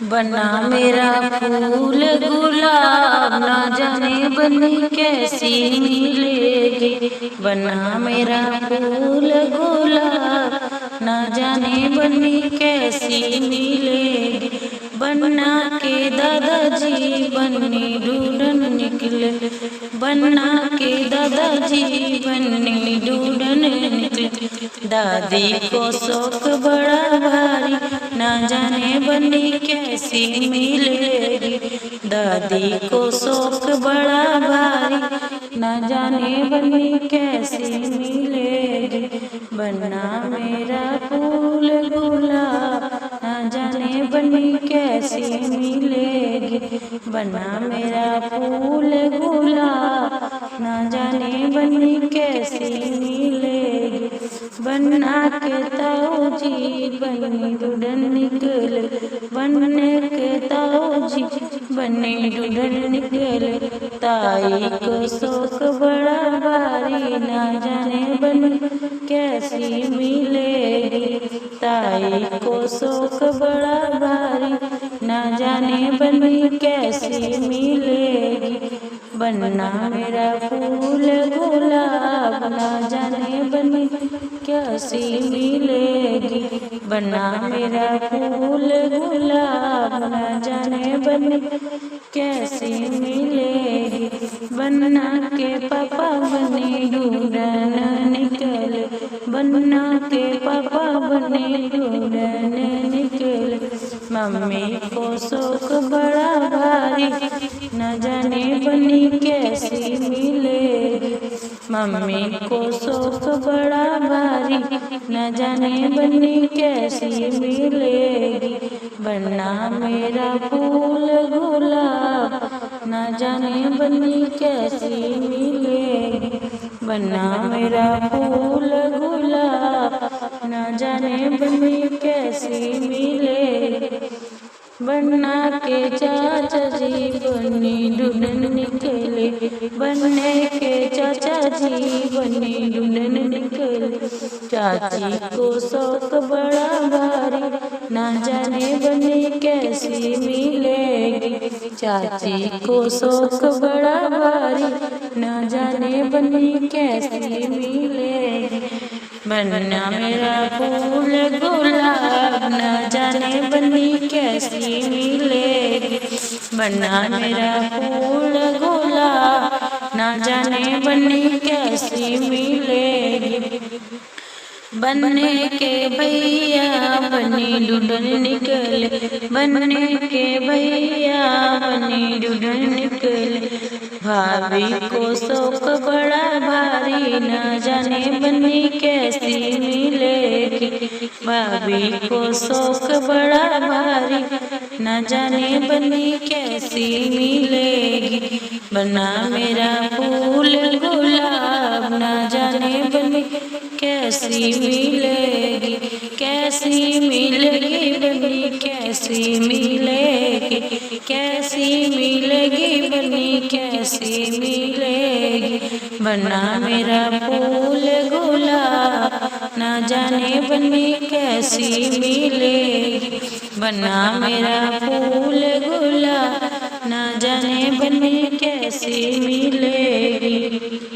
बना मेरा फूल गुलाब, ना जाने बनी कैसी मिलेगी। बना मेरा फूल गुलाब, ना जाने बनी कैसी मिलेगी। बन्ना के दादाजी बन्नी ढूंढन निकले, बन्ना के दादाजी बन्नी ढूंढन निकले। दादी को शौक बड़ा भारी, ना जाने बन्नी कैसी मिलेगी। दादी को शौक बड़ा भारी, ना जाने बन्नी कैसी मिलेगी। बन्ना मेरा फूल गुलाब, ना जाने बन्नी कैसी मिलेगी। बन्ना मेरा फूल गुलाब, ना जाने बन्नी कैसी मिलेगी। बन्ना के ताऊजी बन्नी ढूंढन निकले, बन्ने के ताऊजी बन्नी ढूंढन निकले। ताई को शौक बड़ा भारी, ना जाने बन्नी कैसी मिलेगी। ताई को शौक बड़ा भारी, ना जाने बन्नी कैसी मिलेगी। बन्ना मेरा फूल गुलाब, ना जाने बन्नी कैसी मिलेगी। बन्ना मेरा फूल गुलाब, ना जाने बन्नी कैसी मिलेगी। बन्ना के पापा बन्नी ढूंढन निकले, बन्ना के पापा बन्नी ढूंढन निकले। मम्मी को शौक बड़ा भारी, न जाने बन्नी कैसी मिलेगी। मम्मी को शौक बड़ा भारी, न जाने बन्नी कैसी मिलेगी। बन्ना मेरा फूल गुलाब, न जाने बन्नी कैसी मिलेगी। बन्ना मेरा फूल गुलाब, न जाने बन्नी कैसी मिलेगी। बन्ना के चाचा जी बन्नी ढूंढन निकले, बन्ने के चाचा जी बन्नी ढूंढन निकले। चाची को शौक बड़ा भारी, ना जाने बन्नी कैसी मिलेगी। चाची को शौक बड़ा भारी, ना जाने बन्नी कैसी मिलेगी। बन्ना मेरा फूल गुलाब, ना जाने बन्नी कैसी मिलेगी। बन्ना मेरा फूल गुलाब, ना जाने बन्नी कैसी मिलेगी। बन्ने के भैया बन्नी ढूंढन निकले, बन्ने के भैया बन्नी ढूंढन निकले। भाभी को शौक बड़ा भारी, ना जाने बन्नी कैसी मिलेगी। भाभी को शौक बड़ा भारी, ना जाने बन्नी कैसी मिलेगी। बन्ना मेरा फूल गुलाब, ना जाने बन्नी कैसी मिलेगी। कैसी मिलेगी बन्नी कैसी मिलेगी। कैसी मिलेगी बन्नी कैसी मिलेगी। बन्ना मेरा फूल गुलाब, ना जाने बन्नी कैसी मिलेगी। बन्ना मेरा फूल गुलाब, ना जाने बन्नी कैसी मिलेगी।